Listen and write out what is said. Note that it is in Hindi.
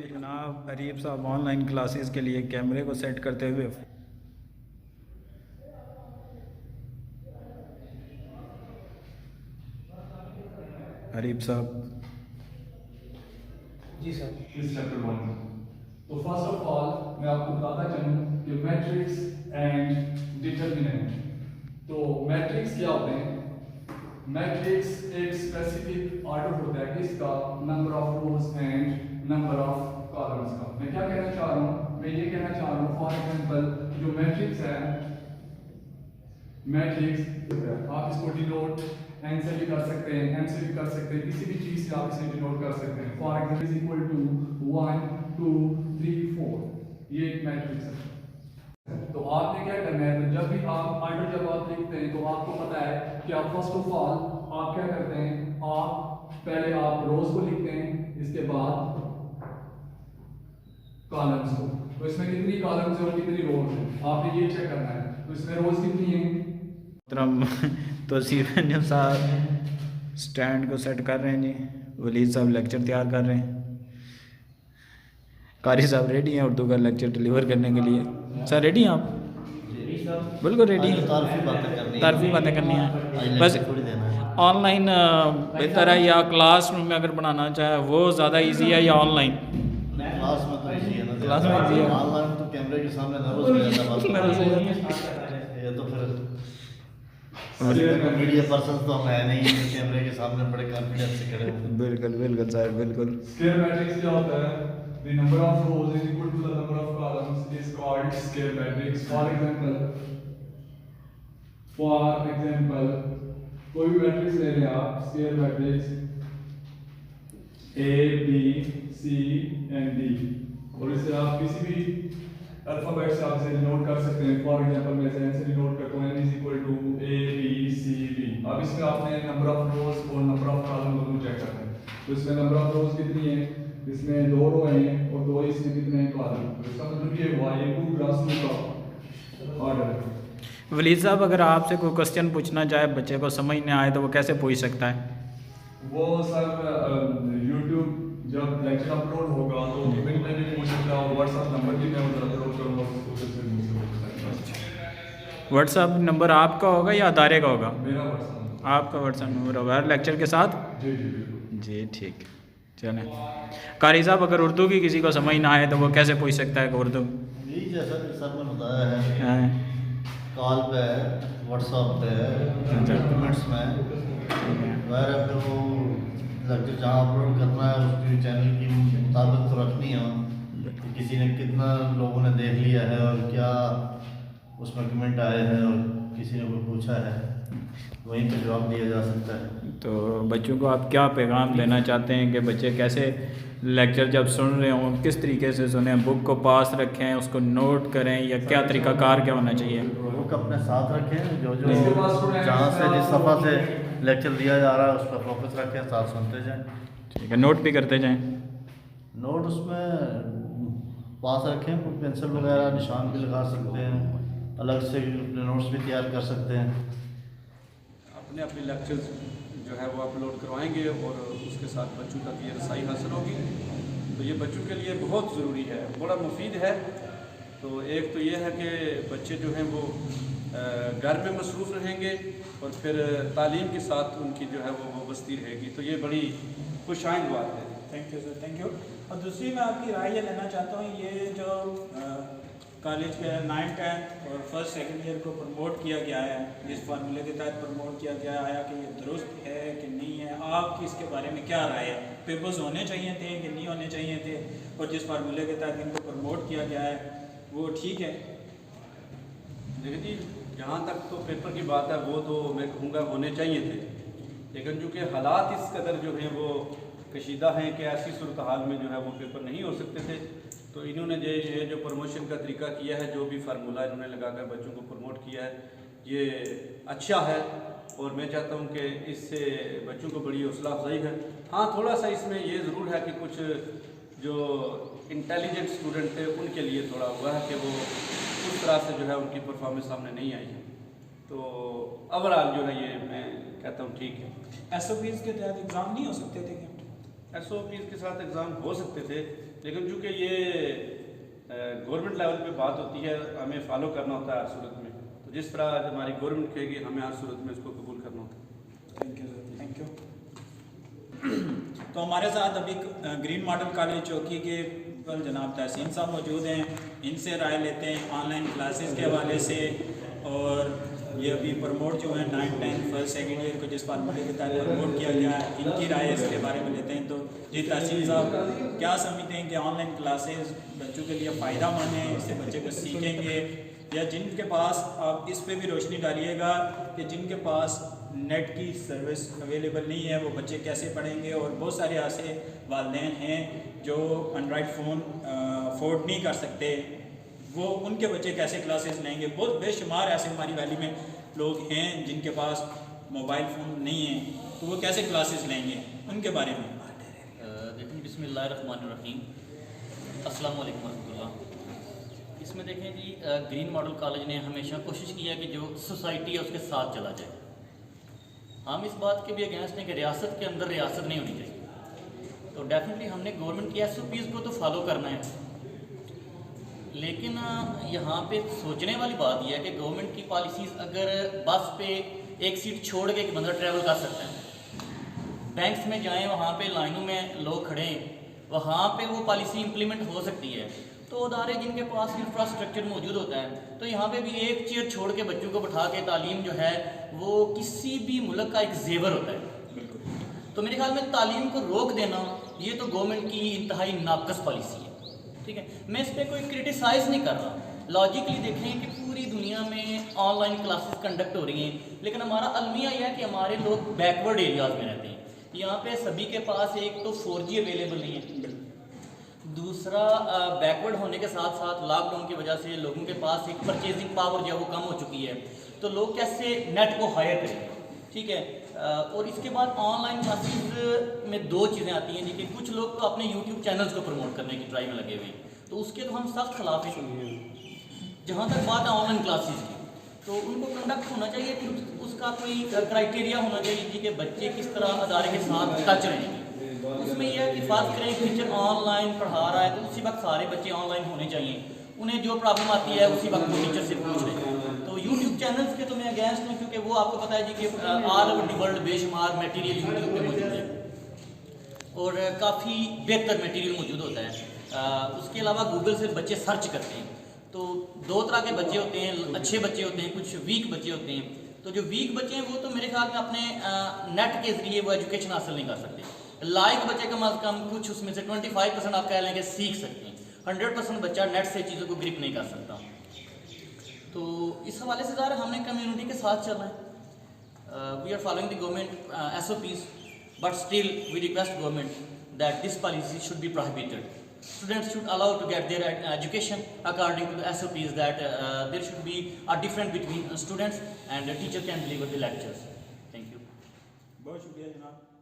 जनाब अरीब साहब ऑनलाइन क्लासेस के लिए कैमरे को सेट करते हुए अरीब साहब जी सर। इस चैप्टर 1 तो फर्स्ट ऑफ ऑल मैं आपको बताता चलूं कि मैट्रिक्स एंड डिटरमिनेंट। तो मैट्रिक्स क्या होते हैं? मैट्रिक्स एक स्पेसिफिक ऑर्डर होता है किसका? Number of rose and number of columns का। मैं क्या कहना चाह रहा हूं? मैं ये कहना चाह रहा हूं फॉर एग्जांपल जो मैट्रिक्स है, मैट्रिक्स आप इसको डिनोट एन से भी कर सकते हैं, एम से भी कर सकते हैं, किसी भी चीज से आप इसे डिनोट कर सकते हैं। For example is equal to 1 2 3 4, ये एक मैट्रिक्स है। तो आपने क्या करना है? तो जब भी आप ऑर्डर जब आप लिखते हैं तो आपको पता है कि आप फर्स्ट ऑफ ऑल आप क्या करते हैं, आप पहले आप रोज को लिखते हैं, इसके बाद कॉलम्स को। तो इसमें कितनी कॉलम्स है और कितनी रोज है आपने ये चेक करना है। तो इसमें रोज कितनी है? तो सीवन साहब स्टैंड को सेट कर रहे हैं जी, वलीद साहब लेक्चर तैयार कर रहे हैं, कारी साहब रेडी हैं उर्दू का लेक्चर डिलीवर करने के लिए। सर रेडी हैं आप? बिल्कुल रेडी हैं। तारफी बातें करनी है बस। ऑनलाइन बेहतर है या क्लास रूम में अगर बनाना चाहे वो ज़्यादा इजी है या ऑनलाइन? क्लास में तो इजी है ना, क्लास में इजी है। ऑनलाइन तो कैमरे के सामने नर्वस हो जाता है। ये तो फिर मीडिया पर्सन तो हम है नहीं, कैमरे के सामने बड़े कॉन्फिडेंस से खड़े होंगे। बिल्कुल बिल्कुल सर बिल्कुल। स्क्वायर मैट्रिक्स क्या होता है? The number of rows is equal to the number of columns is called square matrix. For example, कोई भी मैट्रिक्स ले लें आप, square matrix A, B, C and D, और इसे आप किसी भी अल्फाबेट से आप इसे डिनोट कर सकते हैं। फॉर एग्जांपल मैं इसे N से डिनोट करता हूँ, N is equal to A, B, C, D। अब इसमें आपने नंबर ऑफ रोज और नंबर ऑफ कॉलम दोनों चेक करना है। तो इसमें नंबर ऑफ रोज कितनी है? इसमें 2 रो हैं और 2 इसमें कितने हैं कॉलम। तो इसका मतलब ये हुआ ये 2 + 2 का ऑर्डर है। वलीद साहब अगर आपसे कोई क्वेश्चन पूछना चाहे बच्चे को समझ नहीं आए तो वो कैसे पूछ सकता है? वो सर YouTube जब लेक्चर अपलोड होगा तो कमेंट में भी पूछ सकता है और WhatsApp नंबर भी मैं उधर अपलोड करूंगा, उससे व्हाट्सअप नंबर आपका होगा या अदारे का होगा? मेरा WhatsApp। आपका व्हाट्सअप नंबर होगा हर लेक्चर के साथ? जी जी बिल्कुल जी ठीक। चलें कारी साहब अगर उर्दू की किसी को समझ ना आए तो वो कैसे पूछ सकता है कि उर्दू? यही जैसा कि सर ने बताया है, हाँ। कॉल पे है, व्हाट्सएप पे है, डॉक्यूमेंट्स में वगैरह, फिर वो लेक्चर जहाँ अपलोड करना है उसकी चैनल की मुताबिक तो रखनी है कि किसी ने कितना लोगों ने देख लिया है और क्या उसमें कमेंट आए हैं और किसी ने कोई पूछा है, वहीं पे जवाब दिया जा सकता है। तो बच्चों को आप क्या पैगाम देना चाहते हैं कि बच्चे कैसे लेक्चर जब सुन रहे हों किस तरीके से सुने? बुक को पास रखें, उसको नोट करें, या क्या तरीकाकार क्या होना चाहिए? बुक अपने साथ रखें, जो जहाँ से जिस सफ़ा से लेक्चर दिया जा रहा है उस पर फोकस रखें, साथ सुनते जाएं। ठीक है, नोट भी करते जाएं। नोट उसमें पास रखें, कोई पेंसिल वगैरह निशान भी लगा सकते हैं, अलग से नोट्स भी तैयार कर सकते हैं। अपने अपने लेक्चर्स जो है वो अपलोड करवाएंगे और उसके साथ बच्चों तक ये रसाई हासिल होगी। तो ये बच्चों के लिए बहुत ज़रूरी है, बड़ा मुफीद है। तो एक तो ये है कि बच्चे जो हैं वो घर में मसरूफ़ रहेंगे और फिर तालीम के साथ उनकी जो है वो वाबस्ती रहेगी। तो ये बड़ी खुशाइंद बात है। Thank you sir, thank you. और दूसरी मैं आपकी राय ये लेना चाहता हूँ, ये जो कॉलेज के 9th 10th और 1st 2nd ईयर को प्रमोट किया गया है, जिस फार्मूले के तहत प्रमोट किया गया है, कि ये दुरुस्त है कि नहीं है, आपकी इसके बारे में क्या राय है? पेपर्स होने चाहिए थे कि नहीं होने चाहिए थे? और जिस फार्मूले के तहत इनको प्रमोट किया गया है वो ठीक है? देखिए जी, जहाँ तक तो पेपर की बात है वो तो मैं कहूँगा होने चाहिए थे, लेकिन चूँकि हालात इस कदर जो हैं वो कशीदा हैं कि ऐसी सूरत हाल में जो है वो पेपर नहीं हो सकते थे। तो इन्होंने ये जो प्रमोशन का तरीका किया है, जो भी फार्मूला इन्होंने लगाकर बच्चों को प्रमोट किया है, ये अच्छा है और मैं चाहता हूँ कि इससे बच्चों को बड़ी हौसला अफजाई है। हाँ, थोड़ा सा इसमें ये ज़रूर है कि कुछ जो इंटेलिजेंट स्टूडेंट थे उनके लिए थोड़ा हुआ है कि वो उस तरह से जो है उनकी परफॉर्मेंस सामने नहीं आई है। तो ओवरऑल जो है ये मैं कहता हूँ ठीक है। SOPs के तहत एग्ज़ाम नहीं हो सकते थे क्या? SOPs के साथ एग्ज़ाम हो सकते थे, लेकिन चूँकि ये गवर्नमेंट लेवल पे बात होती है, हमें फॉलो करना होता है हर सूरत में। तो जिस तरह आज हमारी गवर्नमेंट कहेगी, हमें हर सूरत में इसको कबूल करना होता है। Thank you sir, thank you. तो हमारे साथ अभी ग्रीन मॉडल कॉलेज चौकी के जनाब तहसीन साहब मौजूद हैं, इनसे राय लेते हैं ऑनलाइन क्लासेस के हवाले से। और ये अभी प्रमोट जो है 9th 10th first second year को जिस फार्मूले के तहत प्रमोट किया गया है, इनकी राय इसके बारे में लेते हैं। तो जी तहसीन साहब, क्या समझते हैं कि ऑनलाइन क्लासेस बच्चों के लिए फ़ायदा मंद है, इससे बच्चे कुछ सीखेंगे, या जिनके पास, आप इस पे भी रोशनी डालिएगा कि जिनके पास नेट की सर्विस अवेलेबल नहीं है वो बच्चे कैसे पढ़ेंगे। और बहुत सारे ऐसे वालिदैन हैं जो एंड्रॉयड फ़ोन अफोर्ड नहीं कर सकते, वो उनके बच्चे कैसे क्लासेस लेंगे। बहुत बेशुमार ऐसे हमारी वैली में लोग हैं जिनके पास मोबाइल फ़ोन नहीं है, तो वो कैसे क्लासेस लेंगे, उनके बारे में। देखिए, बिस्मिल्लाहिर्रहमानिर्रहीम, अस्सलाम वालेकुम रहमतुल्लाह। इसमें देखें जी, ग्रीन मॉडल कॉलेज ने हमेशा कोशिश की है कि जो सोसाइटी है उसके साथ चला जाए। हम इस बात के भी अगेंस्ट हैं कि रियासत के अंदर रियासत नहीं होनी चाहिए। तो डेफिनेटली हमने गवर्नमेंट की SOPs को तो फॉलो करना है, लेकिन यहाँ पे सोचने वाली बात यह है कि गवर्नमेंट की पॉलिसीज़, अगर बस पे एक सीट छोड़ के बंदा ट्रैवल कर सकता है, बैंक्स में जाएं वहाँ पे लाइनों में लोग खड़े हैं, वहाँ पे वो पॉलिसी इम्प्लीमेंट हो सकती है। तो अदारे जिनके पास इंफ्रास्ट्रक्चर मौजूद होता है, तो यहाँ पे भी एक चेयर छोड़ के बच्चों को बैठा के तालीम जो है वो किसी भी मुल्क का एक जेवर होता है। तो मेरे ख्याल में तालीम को रोक देना ये तो गवर्नमेंट की इंतहाई नाकस पॉलिसी है, ठीक है। मैं इस पर कोई क्रिटिसाइज़ नहीं कर रहा। लॉजिकली देखें कि पूरी दुनिया में ऑनलाइन क्लासेस कंडक्ट हो रही हैं, लेकिन हमारा अलमिया यह है कि हमारे लोग बैकवर्ड एरियाज़ में रहते हैं। यहाँ पे सभी के पास एक तो 4G अवेलेबल नहीं है, दूसरा बैकवर्ड होने के साथ साथ लॉकडाउन की वजह से लोगों के पास एक परचेजिंग पावर जो है वो कम हो चुकी है। तो लोग कैसे नेट को हायर करेंगे, ठीक है। और इसके बाद ऑनलाइन क्लासेस में दो चीज़ें आती हैं जी, कि कुछ लोग तो अपने यूट्यूब चैनल्स को प्रमोट करने की ट्राई में लगे हुए हैं, तो उसके तो हम सख्त खिलाफ हैं। जहाँ तक बात है ऑनलाइन क्लासेस की, तो उनको कंडक्ट होना चाहिए कि उसका कोई क्राइटेरिया होना चाहिए जी, कि बच्चे किस तरह अदारे के साथ टच रहेंगे। उसमें यह है कि फ़र्ज़ करें टीचर ऑनलाइन पढ़ा रहा है तो उसी वक्त सारे बच्चे ऑनलाइन होने चाहिए, उन्हें जो प्रॉब्लम आती है उसी वक्त वो टीचर से पूछ रहे हैं। तो यूट्यूब चैनल्स के तो मैं अगेंस्ट हूँ, क्योंकि वो आपको पता है जी कि ऑल ओवर द वर्ल्ड बेशुमार मटेरियल यूट्यूब पे मौजूद है और काफ़ी बेहतर मटेरियल मौजूद होता है। उसके अलावा गूगल से बच्चे सर्च करते हैं, तो दो तरह के बच्चे होते हैं, अच्छे बच्चे होते हैं, कुछ वीक बच्चे होते हैं। तो जो वीक बच्चे हैं वो तो मेरे ख्याल में अपने नेट के ज़रिए वो एजुकेशन हासिल नहीं कर सकते। लाइक बच्चे कम अज़ कम कुछ उसमें से 25% आप कह लेंगे सीख सकते हैं, 100% बच्चा नेट से चीज़ों को ग्रिप नहीं कर सकता। तो इस हवाले से ज़रा हमने कम्युनिटी के साथ चलना है। We are following the government SOPs, but still we request government that this policy should be prohibited. Students should allow to get their education according to the SOPs, that there should be a difference between students and the teacher can deliver the lectures. Thank you. बहुत शुक्रिया जनाब।